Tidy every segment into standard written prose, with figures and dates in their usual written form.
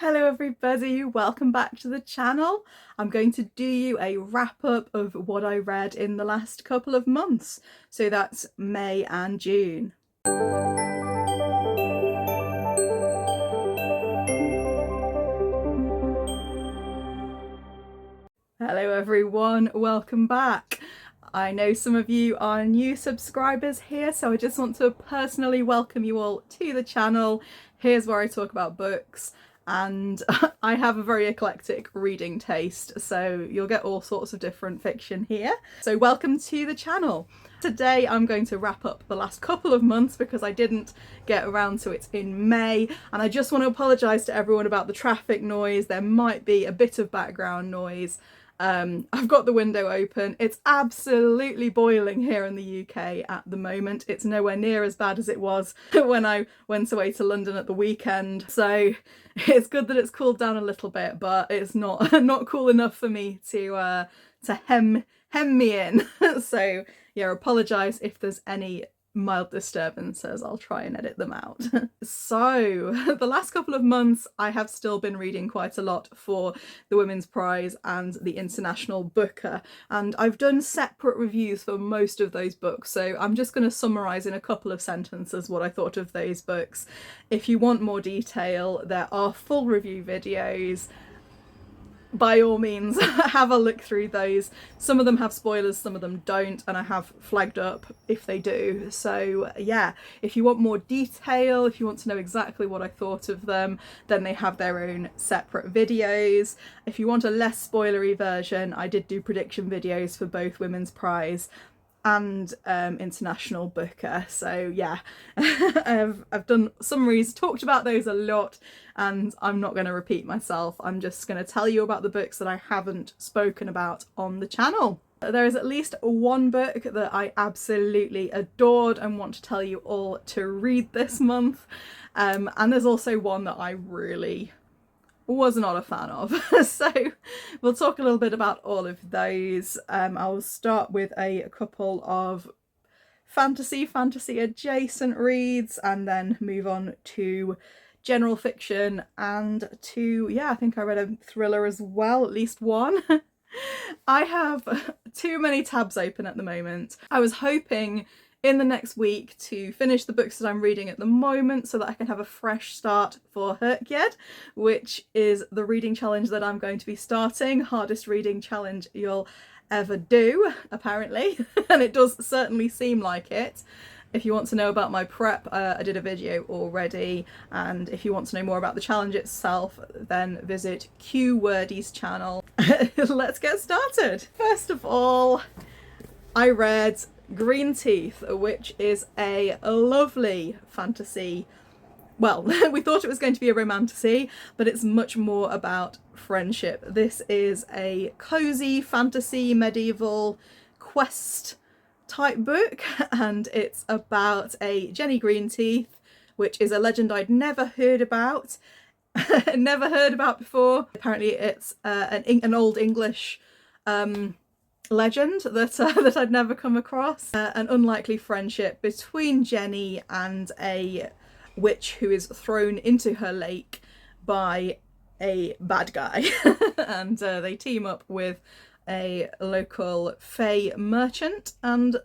Hello everybody, welcome back to the channel. I'm going to do you a wrap up of what I read in the last couple of months. So that's May and June. Hello everyone, welcome back. I know some of you are new subscribers here, so I just want to personally welcome you all to the channel. Here's where I talk about books, and I have a very eclectic reading taste, so you'll get all sorts of different fiction here. So welcome to the channel. Today I'm going to wrap up the last couple of months because I didn't get around to it in May, and I just want to apologise to everyone about the traffic noise. There might be a bit of background noise. I've got the window open. It's absolutely boiling here in the UK at the moment. It's nowhere near as bad as it was when I went away to London at the weekend. So it's good that it's cooled down a little bit, but it's not cool enough for me to hem me in. So yeah, apologise if there's any mild disturbances. I'll try and edit them out. So the last couple of months I have still been reading quite a lot for the Women's Prize and the International Booker, and I've done separate reviews for most of those books, so I'm just going to summarise in a couple of sentences what I thought of those books. If you want more detail, there are full review videos. By all means, have a look through those. Some of them have spoilers, some of them don't, and I have flagged up if they do. So yeah, if you want more detail, if you want to know exactly what I thought of them, then they have their own separate videos. If you want a less spoilery version, I did do prediction videos for both Women's Prize and International Booker. So yeah, I've done summaries, talked about those a lot, and I'm not going to repeat myself. I'm just going to tell you about the books that I haven't spoken about on the channel. There is at least one book that I absolutely adored and want to tell you all to read this month, and there's also one that I really was not a fan of. So we'll talk a little bit about all of those. I'll start with a couple of fantasy adjacent reads and then move on to general fiction and to, yeah, I think I read a thriller as well, at least one. I have too many tabs open at the moment. I was hoping in the next week to finish the books that I'm reading at the moment so that I can have a fresh start for Herkyed, which is the reading challenge that I'm going to be starting. Hardest reading challenge you'll ever do, apparently, and it does certainly seem like it. If you want to know about my prep, I did a video already, and if you want to know more about the challenge itself, then visit Q Wordy's channel. Let's get started. First of all, I read Green Teeth, which is a lovely fantasy. Well, we thought it was going to be a romantasy, but it's much more about friendship. This is a cozy fantasy medieval quest type book, and it's about a Jenny Greenteeth, which is a legend I'd never heard about, never heard about before. Apparently it's an old English legend that I'd never come across. An unlikely friendship between Jenny and a witch who is thrown into her lake by a bad guy. And they team up with a local fae merchant and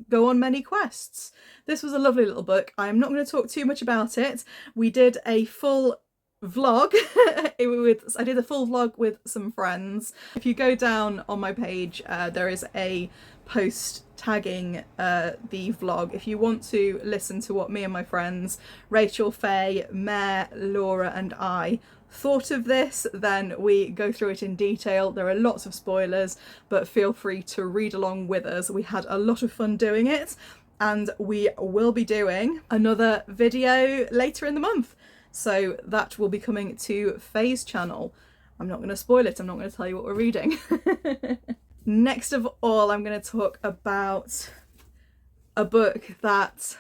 go on many quests. This was a lovely little book. I'm not going to talk too much about it. We did a full vlog I did a full vlog with some friends. If you go down on my page, there is a post tagging the vlog. If you want to listen to what me and my friends, Rachel, Faye, Mare, Laura and I thought of this, then we go through it in detail. There are lots of spoilers, but feel free to read along with us. We had a lot of fun doing it, and we will be doing another video later in the month. So that will be coming to Faye's channel. I'm not going to spoil it, I'm not going to tell you what we're reading. Next of all, I'm going to talk about a book that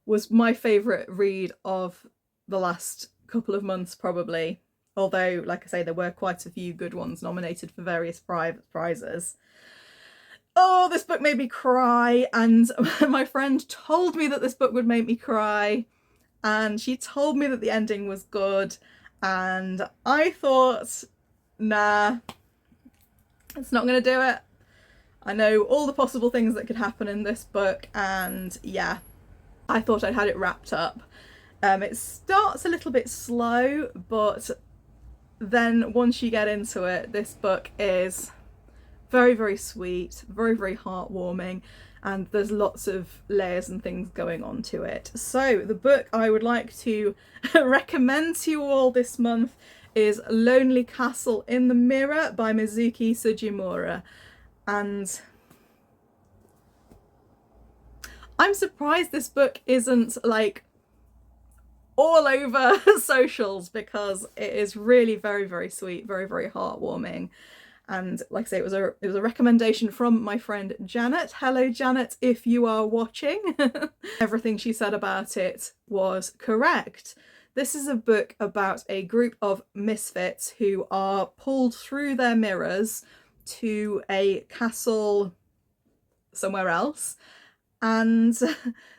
was my favourite read of the last couple of months, probably. Although, like I say, there were quite a few good ones nominated for various prizes. Oh, this book made me cry, and my friend told me that this book would make me cry. And she told me that the ending was good, and I thought, nah, it's not going to do it. I know all the possible things that could happen in this book, and yeah, I thought I'd had it wrapped up. It starts a little bit slow, but then once you get into it, this book is very, very sweet, very, very heartwarming, and there's lots of layers and things going on to it. So the book I would like to recommend to you all this month is Lonely Castle in the Mirror by Mizuki Sugimura. And I'm surprised this book isn't like all over socials, because it is really very, very sweet, very, very heartwarming. And like I say, it was a recommendation from my friend Janet. Hello Janet, if you are watching. Everything she said about it was correct. This is a book about a group of misfits who are pulled through their mirrors to a castle somewhere else, and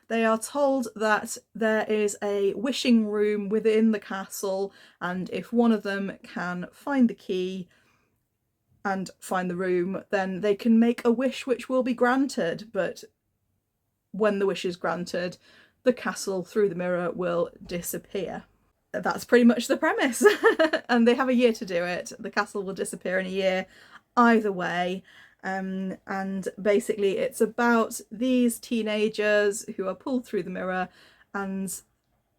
they are told that there is a wishing room within the castle, and if one of them can find the key and find the room, then they can make a wish which will be granted. But when the wish is granted, the castle through the mirror will disappear. That's pretty much the premise. And they have a year to do it. The castle will disappear in a year either way. And basically it's about these teenagers who are pulled through the mirror and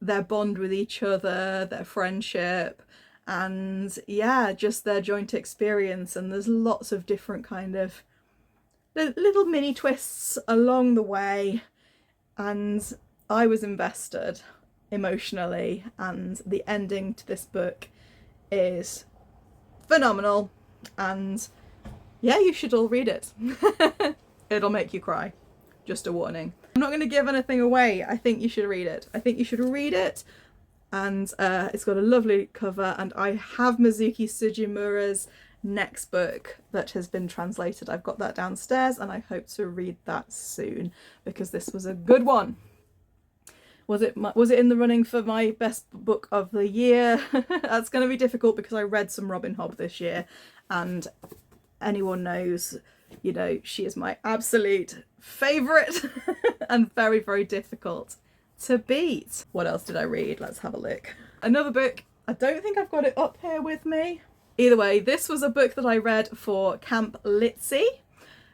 their bond with each other, their friendship, and yeah, just their joint experience. And there's lots of different kind of little mini twists along the way, and I was invested emotionally, and the ending to this book is phenomenal. And yeah, you should all read it. It'll make you cry. Just a warning. I'm not going to give anything away. I think you should read it. I think you should read it. And it's got a lovely cover, and I have Mizuki Sugimura's next book that has been translated. I've got that downstairs, and I hope to read that soon, because this was a good one. Was it in the running for my best book of the year? That's going to be difficult because I read some Robin Hobb this year, and anyone knows, you know, she is my absolute favourite and very, very difficult to beat. What else did I read? Let's have a look. Another book, I don't think I've got it up here with me. Either way, this was a book that I read for Camp Litzy.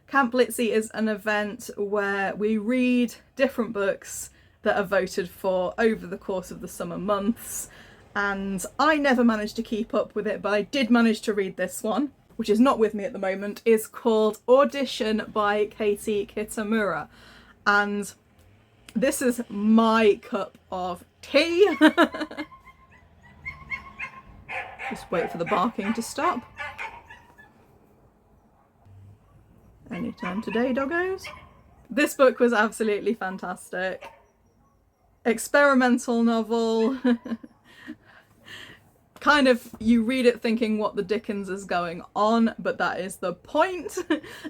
Camp Litzy is an event where we read different books that are voted for over the course of the summer months, and I never managed to keep up with it, but I did manage to read this one, which is not with me at the moment. Is called Audition by Katie Kitamura, and this is my cup of tea. Just wait for the barking to stop. Anytime today, doggos. This book was absolutely fantastic. Experimental novel. Kind of, you read it thinking what the dickens is going on, but that is the point.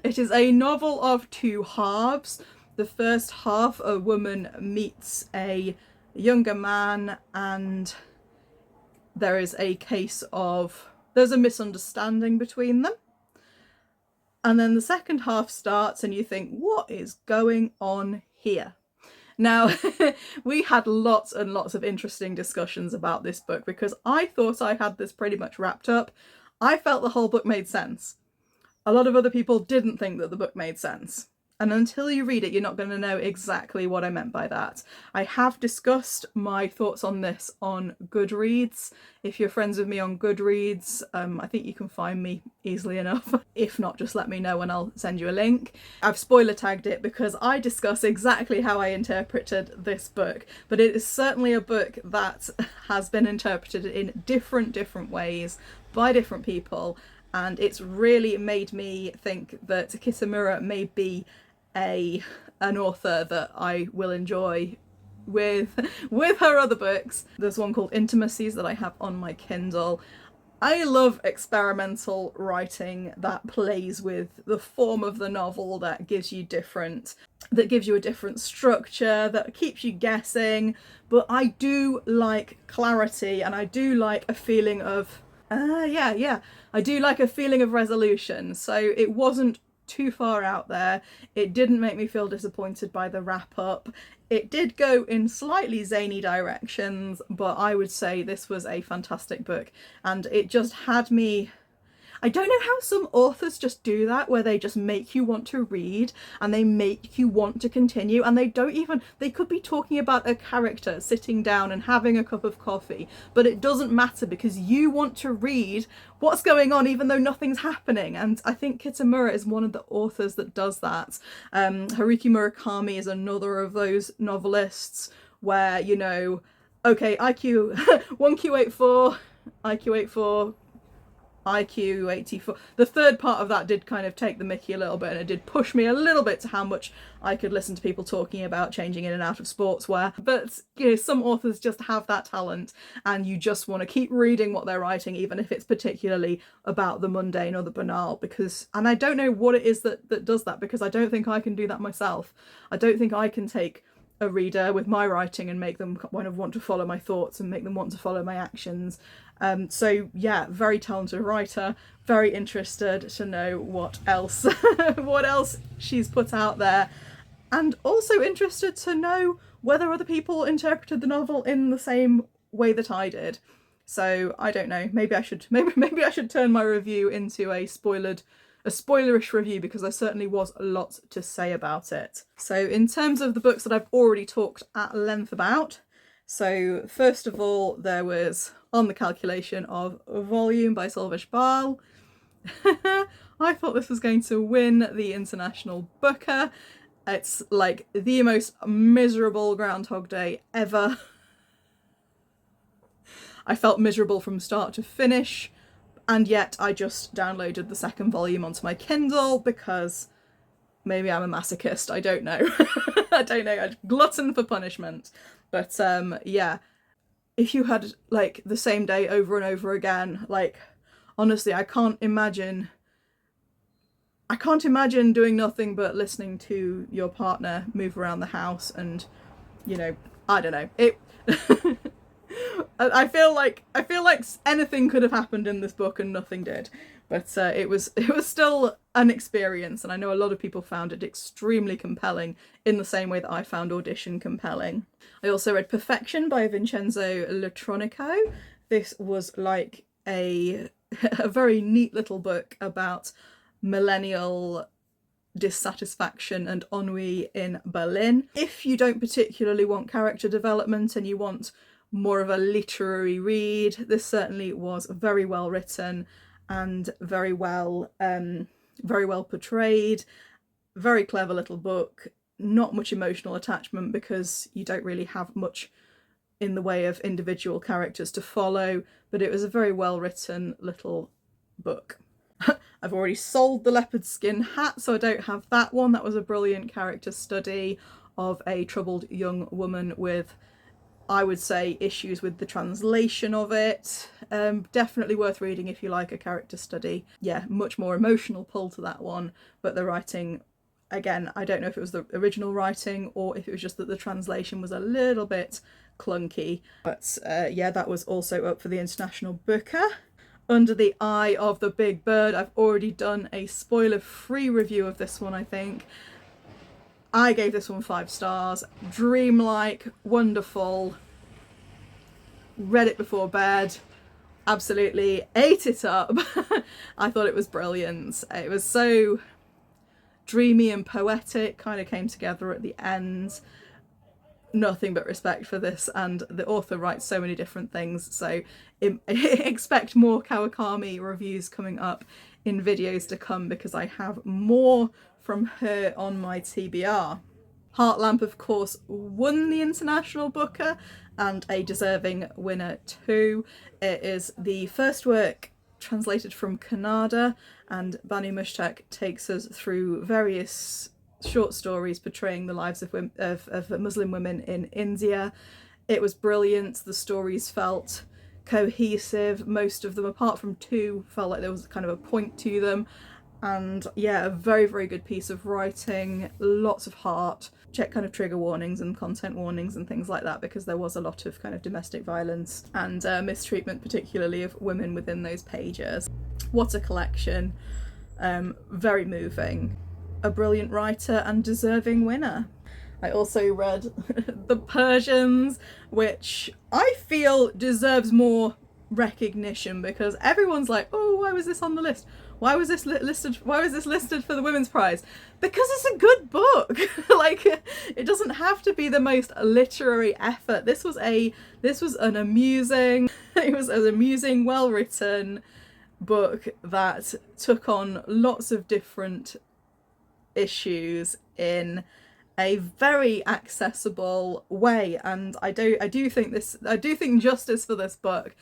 It is a novel of two halves. The first half, a woman meets a younger man, and there's a misunderstanding between them. And then the second half starts and you think, what is going on here? Now, we had lots and lots of interesting discussions about this book, because I thought I had this pretty much wrapped up. I felt the whole book made sense. A lot of other people didn't think that the book made sense. And until you read it, you're not going to know exactly what I meant by that. I have discussed my thoughts on this on Goodreads. If you're friends with me on Goodreads, I think you can find me easily enough. If not, just let me know and I'll send you a link. I've spoiler tagged it because I discuss exactly how I interpreted this book, but it is certainly a book that has been interpreted in different ways by different people, and it's really made me think that Kitamura may be an author that I will enjoy with her other books. There's one called Intimacies that I have on my Kindle. I love experimental writing that plays with the form of the novel, that gives you a different structure, that keeps you guessing. But I do like clarity, and I do like a feeling of I do like a feeling of resolution. So it wasn't too far out there. It didn't make me feel disappointed by the wrap up. It did go in slightly zany directions, but I would say this was a fantastic book, and it just had me. I don't know how some authors just do that, where they just make you want to read and they make you want to continue, and they could be talking about a character sitting down and having a cup of coffee, but it doesn't matter because you want to read what's going on even though nothing's happening. And I think Kitamura is one of the authors that does that. Haruki Murakami is another of those novelists where, you know, okay, IQ 1Q84, IQ84, IQ 84. The third part of that did kind of take the mickey a little bit, and it did push me a little bit to how much I could listen to people talking about changing in and out of sportswear. But, you know, some authors just have that talent, and you just want to keep reading what they're writing, even if it's particularly about the mundane or the banal. And I don't know what it is that does that, because I don't think I can do that myself. I don't think I can take a reader with my writing and make them kind of want to follow my thoughts and make them want to follow my actions. So yeah, very talented writer, very interested to know what else she's put out there, and also interested to know whether other people interpreted the novel in the same way that I did. So I don't know, maybe I should turn my review into a spoilerish review, because there certainly was a lot to say about it. So in terms of the books that I've already talked at length about, so first of all, there was On the Calculation of Volume by Salvesh Bal. I thought this was going to win the International Booker. It's like the most miserable Groundhog Day ever. I felt miserable from start to finish, and yet I just downloaded the second volume onto my Kindle because maybe I'm a masochist, I don't know. I don't know, a glutton for punishment. But yeah, if you had like the same day over and over again, like honestly, I can't imagine doing nothing but listening to your partner move around the house, and, you know, I don't know. I feel like anything could have happened in this book and nothing did. But it was still an experience, and I know a lot of people found it extremely compelling in the same way that I found Audition compelling. I also read Perfection by Vincenzo Latronico. This was like a very neat little book about millennial dissatisfaction and ennui in Berlin. If you don't particularly want character development and you want more of a literary read, this certainly was very well written and very well portrayed. Very clever little book. Not much emotional attachment because you don't really have much in the way of individual characters to follow, but it was a very well written little book. I've already sold The Leopard Skin Hat, so I don't have that one. That was a brilliant character study of a troubled young woman with, I would say, issues with the translation of it. Definitely worth reading if you like a character study. Yeah, much more emotional pull to that one, but the writing, again, I don't know if it was the original writing or if it was just that the translation was a little bit clunky. But yeah, that was also up for the International Booker. Under the Eye of the Big Bird, I've already done a spoiler-free review of this one, I think. I gave this one 5 stars. Dreamlike, wonderful. Read it before bed. Absolutely ate it up. I thought it was brilliant. It was so dreamy and poetic, kind of came together at the end. Nothing but respect for this, and the author writes so many different things, so expect more Kawakami reviews coming up in videos to come, because I have more from her on my TBR. Heartlamp, of course, won the International Booker, and a deserving winner too. It is the first work translated from Kannada, and Banu Mushtaq takes us through various short stories portraying the lives of Muslim women in India. It was brilliant. The stories felt cohesive. Most of them, apart from two, felt like there was kind of a point to them. And yeah, a very, very good piece of writing, lots of heart. Check kind of trigger warnings and content warnings and things like that, because there was a lot of kind of domestic violence and mistreatment, particularly of women within those pages. What a collection. Very moving. A brilliant writer and deserving winner. I also read The Persians, which I feel deserves more recognition, because everyone's like, oh, why was this on the list? Why was this listed for the Women's Prize? Because it's a good book. Like, it doesn't have to be the most literary effort. This was an amusing, well written book that took on lots of different issues in a very accessible way, and I do think justice for this book,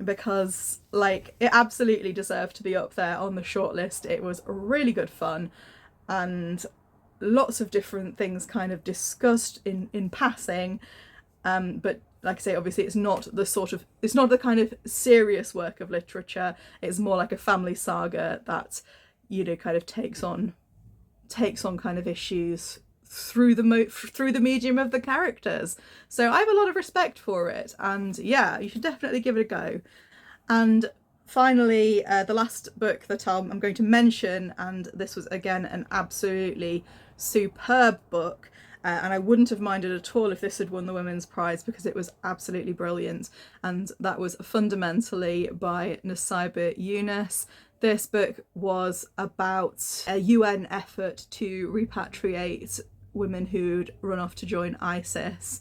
because like it absolutely deserved to be up there on the shortlist. It was really good fun, and lots of different things kind of discussed in passing, but like I say, obviously it's not the kind of serious work of literature. It's more like a family saga that, you know, kind of takes on kind of issues through the medium of the characters. So I have a lot of respect for it, and yeah, you should definitely give it a go. And finally, the last book that I'm going to mention, and this was again an absolutely superb book, and I wouldn't have minded at all if this had won the Women's Prize, because it was absolutely brilliant, and that was Fundamentally by Nusaybah Yunus. This book was about a UN effort to repatriate women who'd run off to join ISIS.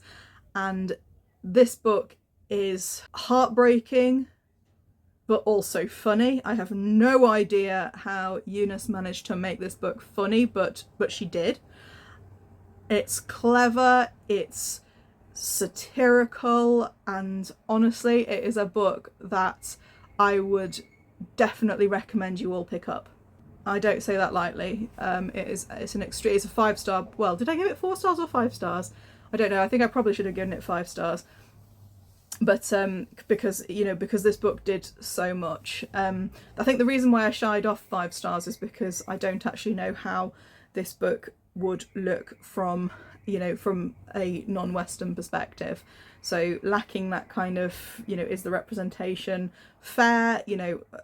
And this book is heartbreaking, but also funny. I have no idea how Yunus managed to make this book funny, but she did. It's clever, it's satirical, and honestly, it is a book that I would definitely recommend you all pick up. I don't say that lightly. It's a 5-star. Well, did I give it 4 stars or 5 stars? I don't know. I think I probably should have given it 5 stars. But because this book did so much. I think the reason why I shied off 5 stars is because I don't actually know how this book would look from a non-Western perspective. So lacking that kind of, is the representation fair?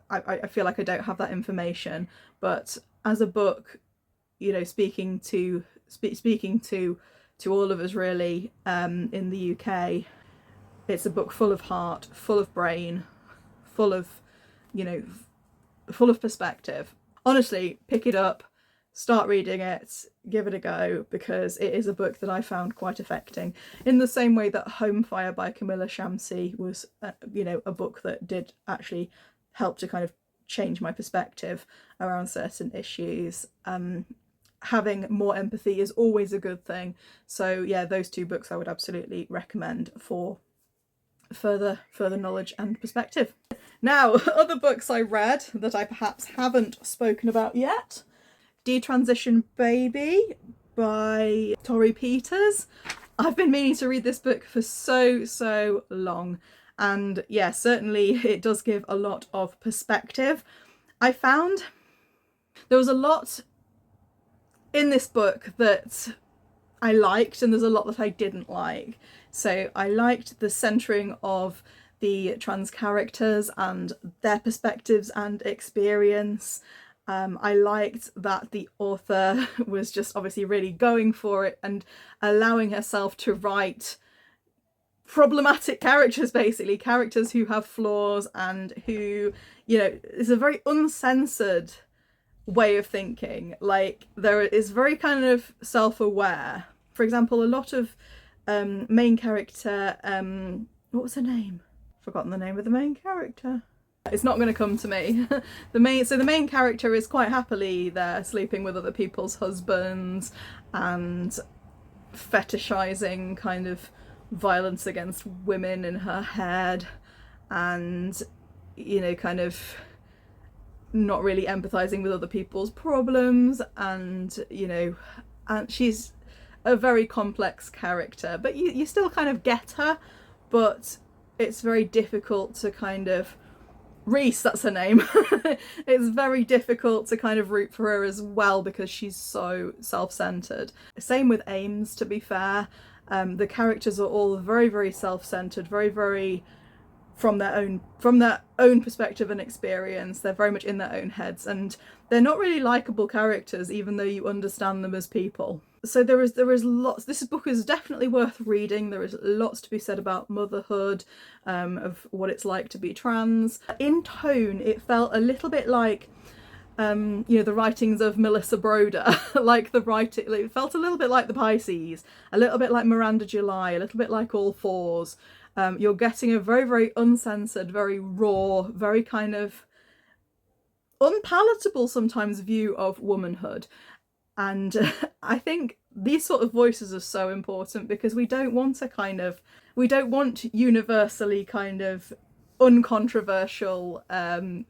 I feel like I don't have that information. But as a book, speaking to all of us really, in the UK, it's a book full of heart, full of brain, full of perspective. Honestly, pick it up, start reading it, give it a go, because it is a book that I found quite affecting, in the same way that Home Fire by Camilla Shamsi was a book that did actually help to kind of change my perspective around certain issues. Having more empathy is always a good thing. So yeah, those 2 books I would absolutely recommend for further knowledge and perspective. Now, other books I read that I perhaps haven't spoken about yet. Detransition Baby by Torrey Peters. I've been meaning to read this book for so long, and yeah, certainly it does give a lot of perspective. I found there was a lot in this book that I liked, and there's a lot that I didn't like. So I liked the centering of the trans characters and their perspectives and experience. I liked that the author was just obviously really going for it and allowing herself to write problematic characters, basically characters who have flaws and who, is a very uncensored way of thinking. Like, there is very kind of self-aware. For example, a lot of main character, what was her name? Forgotten the name of the main character. It's not going to come to me. The main character is quite happily there, sleeping with other people's husbands and fetishizing kind of violence against women in her head, and kind of not really empathizing with other people's problems, and and she's a very complex character, but you still kind of get her, but it's very difficult to kind of Reese, that's her name. It's very difficult to kind of root for her as well because she's so self-centered. Same with Ames, to be fair. The characters are all very, very self-centered, very, very from their own perspective and experience. They're very much in their own heads, and they're not really likable characters, even though you understand them as people. So there is lots. This book is definitely worth reading. There is lots to be said about motherhood, of what it's like to be trans. In tone, it felt a little bit like the writings of Melissa Broder, like the writing. It felt a little bit like the Pisces, a little bit like Miranda July, a little bit like All Fours. You're getting a very, very uncensored, very raw, very kind of unpalatable sometimes view of womanhood. And I think these sort of voices are so important because we don't want universally kind of uncontroversial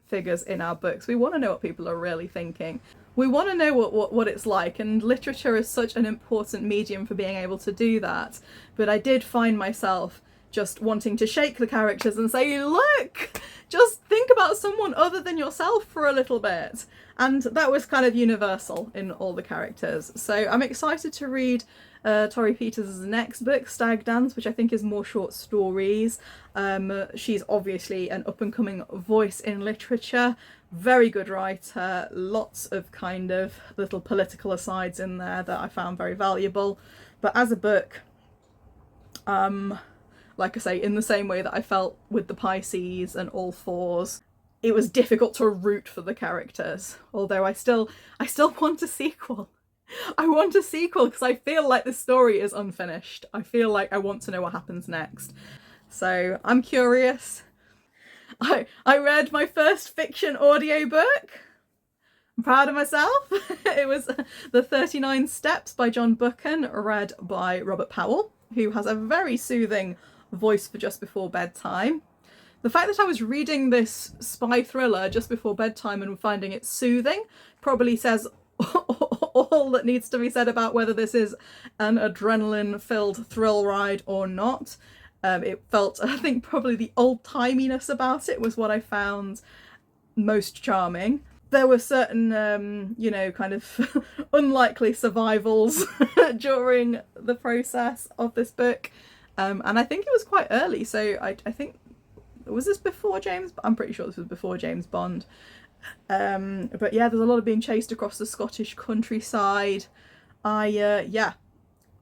figures in our books. We want to know what people are really thinking. We want to know what it's like, and literature is such an important medium for being able to do that. But I did find myself just wanting to shake the characters and say, look, just think about someone other than yourself for a little bit. And that was kind of universal in all the characters. So I'm excited to read Torrey Peters' next book, Stag Dance, which I think is more short stories. She's obviously an up-and-coming voice in literature, very good writer, lots of kind of little political asides in there that I found very valuable. But as a book, like I say, in the same way that I felt with the Pisces and All Fours, it was difficult to root for the characters. Although I still want a sequel. I want a sequel because I feel like the story is unfinished. I feel like I want to know what happens next. So I'm curious. I read my first fiction audiobook. I'm proud of myself. It was The 39 Steps by John Buchan, read by Robert Powell, who has a very soothing voice for just before bedtime. The fact that I was reading this spy thriller just before bedtime and finding it soothing probably says all that needs to be said about whether this is an adrenaline-filled thrill ride or not. It felt, I think, probably the old-timiness about it was what I found most charming. There were certain, kind of unlikely survivals during the process of this book. And I think it was quite early, so I think, was this before James? I'm pretty sure this was before James Bond. But yeah, there's a lot of being chased across the Scottish countryside. I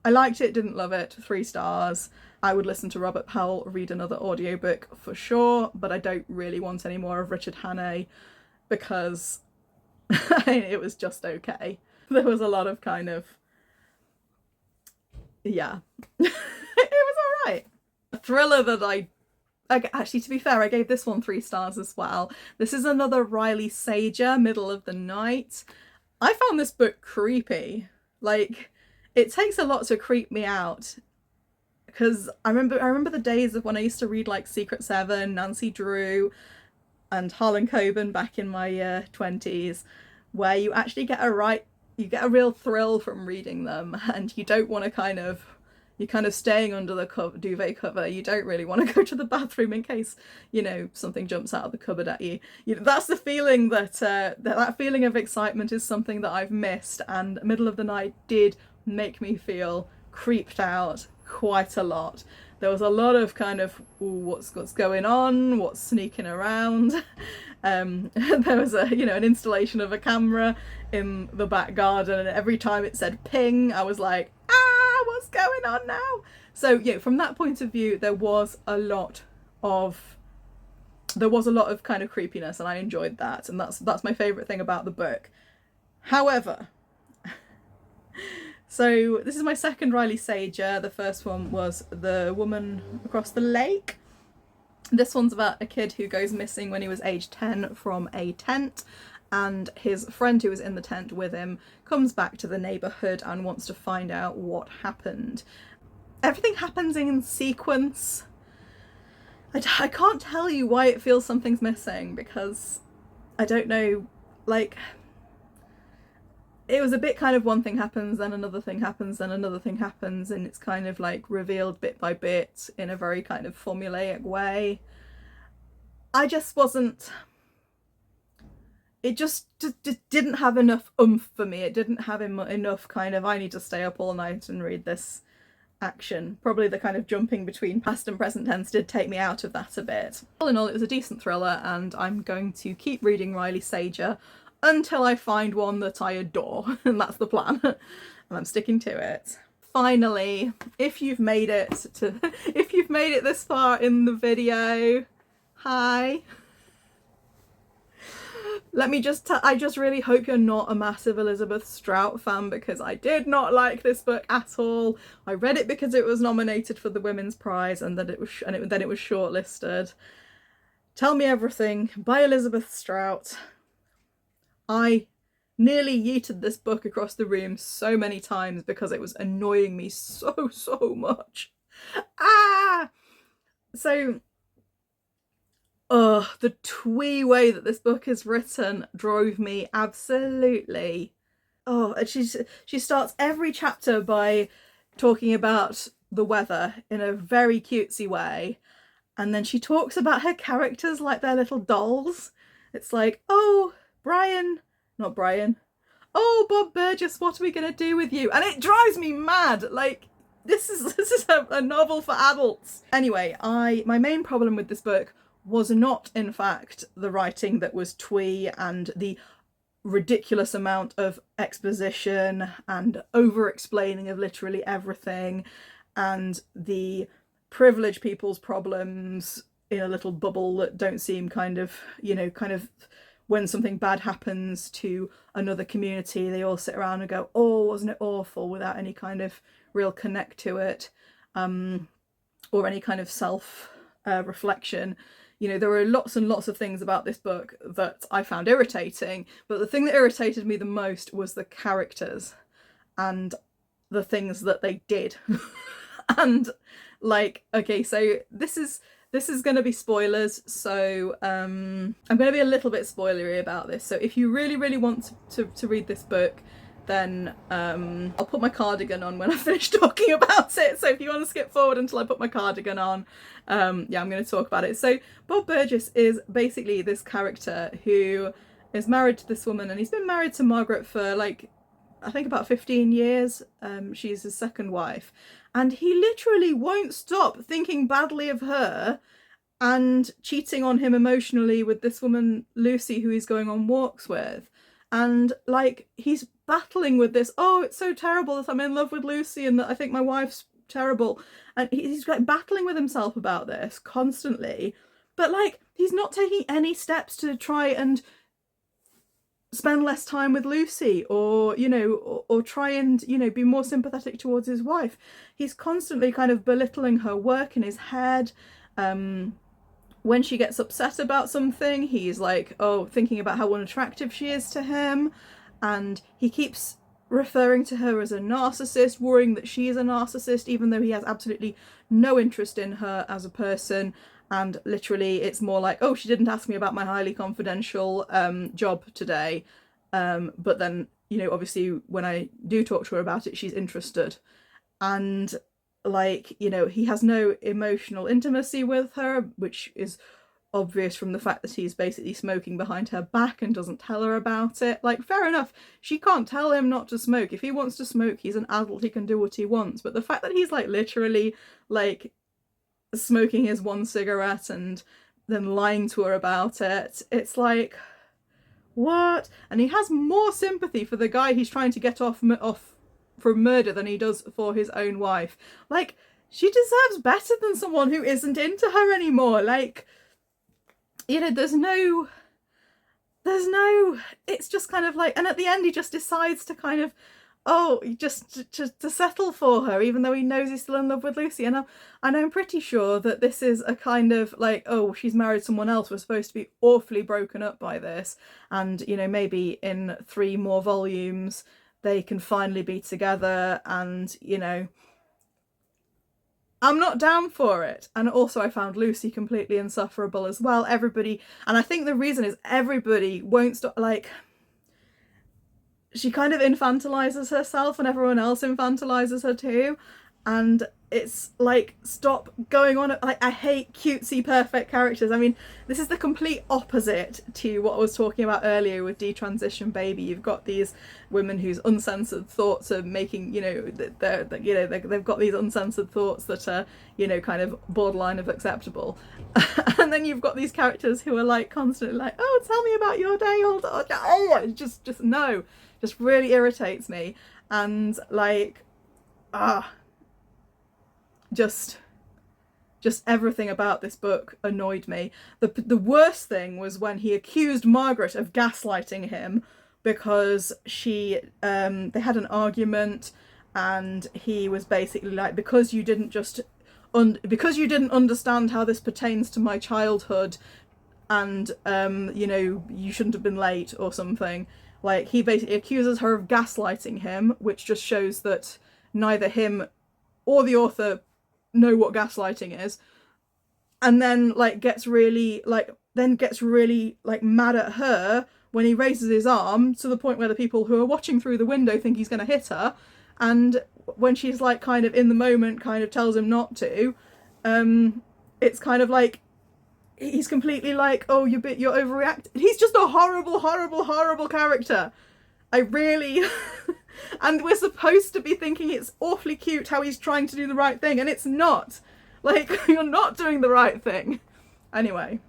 liked it, didn't love it, 3 stars. I would listen to Robert Powell read another audiobook for sure, but I don't really want any more of Richard Hannay because it was just okay. There was a lot of kind of, yeah. It was alright. A thriller that actually, to be fair, I gave this one 3 stars as well. This is another Riley Sager, Middle of the Night. I found this book creepy. Like, it takes a lot to creep me out. Because I remember the days of when I used to read like Secret Seven, Nancy Drew, and Harlan Coben back in my 20s, where you actually get a real thrill from reading them, and you don't want to you're kind of staying under the duvet cover. You don't really want to go to the bathroom in case, something jumps out of the cupboard at you. That's the feeling that feeling of excitement is something that I've missed, and Middle of the Night did make me feel creeped out quite a lot. There was a lot of kind of, what's going on, what's sneaking around. There was an installation of a camera in the back garden, and every time it said ping, I was like, what's going on now? So yeah, from that point of view, there was a lot of kind of creepiness, and I enjoyed that, and that's my favourite thing about the book. However, so this is my second Riley Sager. The first one was The Woman Across the Lake. This one's about a kid who goes missing when he was age 10 from a tent, and his friend who was in the tent with him comes back to the neighbourhood and wants to find out what happened. Everything happens in sequence. I can't tell you why it feels something's missing, because I don't know, like, it was a bit kind of one thing happens, then another thing happens, then another thing happens, and it's kind of like revealed bit by bit in a very kind of formulaic way. I just wasn't, it just didn't have enough oomph for me. It didn't have enough kind of, I need to stay up all night and read this action. Probably the kind of jumping between past and present tense did take me out of that a bit. All in all, it was a decent thriller, and I'm going to keep reading Riley Sager until I find one that I adore, and that's the plan. And I'm sticking to it. Finally, if you've made it this far in the video, hi. Let me just I just really hope you're not a massive Elizabeth Strout fan, because I did not like this book at all. I read it because it was nominated for the Women's Prize, and then it was shortlisted. Tell Me Everything by Elizabeth Strout. I nearly yeeted this book across the room so many times because it was annoying me so much. So the twee way that this book is written drove me absolutely. She starts every chapter by talking about the weather in a very cutesy way, and then she talks about her characters like they're little dolls. It's like, oh, not Brian. Oh, Bob Burgess, what are we gonna do with you? And it drives me mad. Like, this is a novel for adults. Anyway, my main problem with this book was not, in fact, the writing that was twee and the ridiculous amount of exposition and over-explaining of literally everything, and the privileged people's problems in a little bubble that don't seem kind of when something bad happens to another community, they all sit around and go, oh, wasn't it awful, without any kind of real connect to it, or any kind of self reflection. There were lots and lots of things about this book that I found irritating, but the thing that irritated me the most was the characters and the things that they did. And like, okay, so this is going to be spoilers, so I'm going to be a little bit spoilery about this. So if you really want to read this book, then I'll put my cardigan on when I finish talking about it. So if you want to skip forward until I put my cardigan on, yeah, I'm going to talk about it. So Bob Burgess is basically this character who is married to this woman, and he's been married to Margaret for like, I think about 15 years. She's his second wife, and he literally won't stop thinking badly of her and cheating on him emotionally with this woman Lucy, who he's going on walks with. And like, he's battling with this, oh, it's so terrible that I'm in love with Lucy and that I think my wife's terrible, and he's like battling with himself about this constantly, but like, he's not taking any steps to try and spend less time with Lucy, or or try and be more sympathetic towards his wife. He's constantly kind of belittling her work in his head. When she gets upset about something, he's like, oh, thinking about how unattractive she is to him, and he keeps referring to her as a narcissist, worrying that she is a narcissist, even though he has absolutely no interest in her as a person. And literally, it's more like, oh, she didn't ask me about my highly confidential job today, but then obviously when I do talk to her about it, she's interested. And like, he has no emotional intimacy with her, which is obvious from the fact that he's basically smoking behind her back and doesn't tell her about it. Like, fair enough, she can't tell him not to smoke. If he wants to smoke, he's an adult, he can do what he wants. But the fact that he's like literally like smoking his one cigarette and then lying to her about it, it's like, what? And he has more sympathy for the guy he's trying to get off from murder than he does for his own wife. Like, she deserves better than someone who isn't into her anymore. Like, there's no, it's just kind of like, and at the end he just decides to kind of, just to settle for her, even though he knows he's still in love with Lucy. And I'm pretty sure that this is a kind of like, oh, she's married someone else, we're supposed to be awfully broken up by this, and maybe in 3 more volumes they can finally be together, and I'm not down for it. And also, I found Lucy completely insufferable as well. Everybody, and I think the reason is everybody won't stop, like, she kind of infantilizes herself and everyone else infantilizes her too. And it's like, stop going on. I hate cutesy perfect characters. I mean, this is the complete opposite to what I was talking about earlier with Detransition Baby. You've got these women whose uncensored thoughts are making, they've got these uncensored thoughts that are, kind of borderline of acceptable. And then you've got these characters who are like constantly like, oh, tell me about your day. Oh, just no, just really irritates me. And like, just everything about this book annoyed me. The worst thing was when he accused Margaret of gaslighting him because they had an argument, and he was basically like, because you didn't understand how this pertains to my childhood, and you shouldn't have been late or something. Like, he basically accuses her of gaslighting him, which just shows that neither him or the author know what gaslighting is. And then gets really mad at her when he raises his arm to the point where the people who are watching through the window think he's going to hit her, and when she's like kind of in the moment kind of tells him not to, it's kind of like he's completely like, oh, you're overreacting. He's just a horrible character. I really and we're supposed to be thinking it's awfully cute how he's trying to do the right thing, and it's not. Like, you're not doing the right thing. Anyway.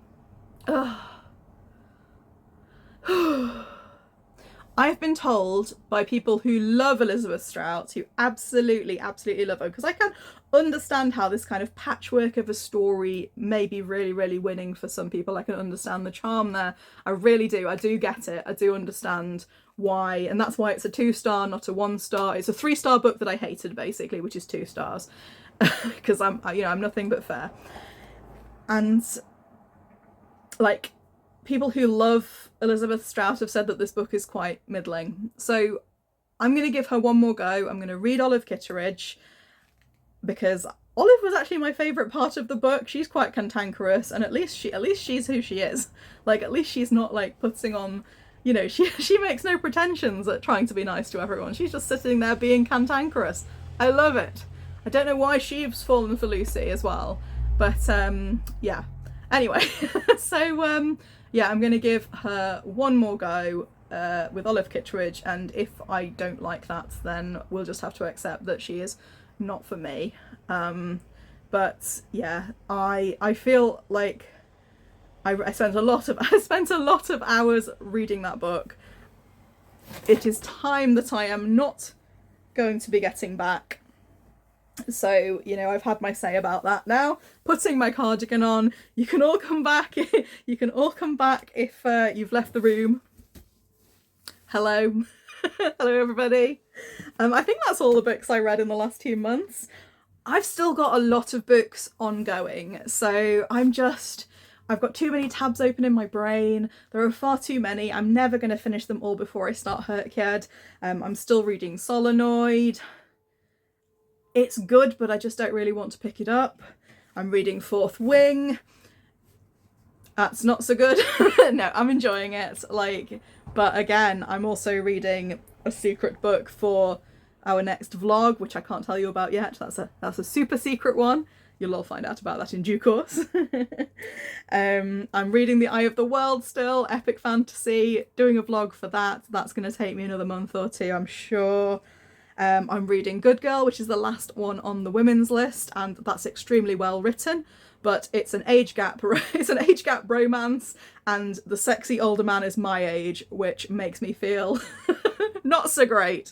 I've been told by people who love Elizabeth Strout, who absolutely love her, because I can understand how this kind of patchwork of a story may be really winning for some people. I can understand the charm there. I really do. I do get it. I do understand why, and that's why it's a 2-star, not a 1-star. It's a 3-star book that I hated, basically, which is 2 stars, because I'm nothing but fair. And like, people who love Elizabeth Strout have said that this book is quite middling. So I'm going to give her one more go. I'm going to read Olive Kitteridge, because Olive was actually my favourite part of the book. She's quite cantankerous, and at least she's who she is. Like, at least she's not like putting on, she makes no pretensions at trying to be nice to everyone. She's just sitting there being cantankerous. I love it. I don't know why she's fallen for Lucy as well, but yeah. Anyway, so yeah, I'm going to give her one more go with Olive Kitteridge, and if I don't like that, then we'll just have to accept that she is not for me. But yeah, I feel like I spent a lot of hours reading that book. It is time that I am not going to be getting back. So, I've had my say about that now. Putting my cardigan on. You can all come back. You can all come back if you've left the room. Hello. Hello, everybody. I think that's all the books I read in the last 2 months. I've still got a lot of books ongoing, so I've got too many tabs open in my brain. There are far too many. I'm never going to finish them all before I start Herkyard. I'm still reading Solenoid. It's good, but I just don't really want to pick it up. I'm reading Fourth Wing. That's not so good. No, I'm enjoying it. But again, I'm also reading a secret book for our next vlog, which I can't tell you about yet. That's a super secret one. You'll all find out about that in due course. I'm reading The Eye of the World still, epic fantasy, doing a vlog for that. That's going to take me another month or two, I'm sure. I'm reading Good Girl, which is the last one on the women's list, and that's extremely well written, but it's an age gap romance, and the sexy older man is my age, which makes me feel not so great.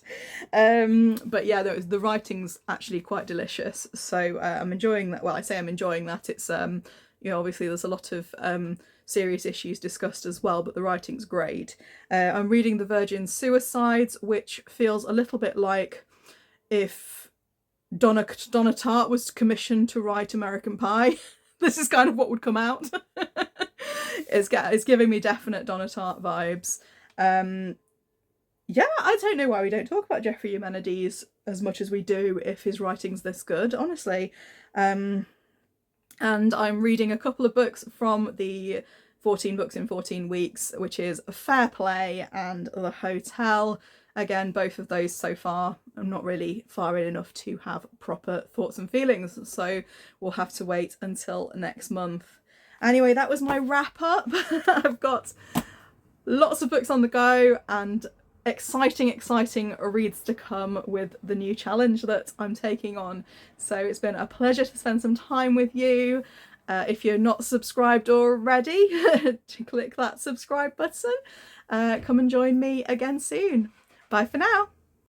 But yeah, the writing's actually quite delicious, so I'm enjoying that. Well, I say I'm enjoying that. It's obviously there's a lot of serious issues discussed as well, but the writing's great. I'm reading The Virgin Suicides, which feels a little bit like if Donna Tartt was commissioned to write American Pie. This is kind of what would come out. It's giving me definite Donna Tartt vibes. Yeah, I don't know why we don't talk about Jeffrey Eumenides as much as we do if his writing's this good, honestly. And I'm reading a couple of books from the 14 books in 14 weeks, which is Fair Play and The Hotel. Again, both of those so far, I'm not really far in enough to have proper thoughts and feelings, so we'll have to wait until next month. Anyway, that was my wrap up. I've got lots of books on the go and exciting reads to come with the new challenge that I'm taking on. So it's been a pleasure to spend some time with you. If you're not subscribed already, to click that subscribe button. Come and join me again soon. Bye for now.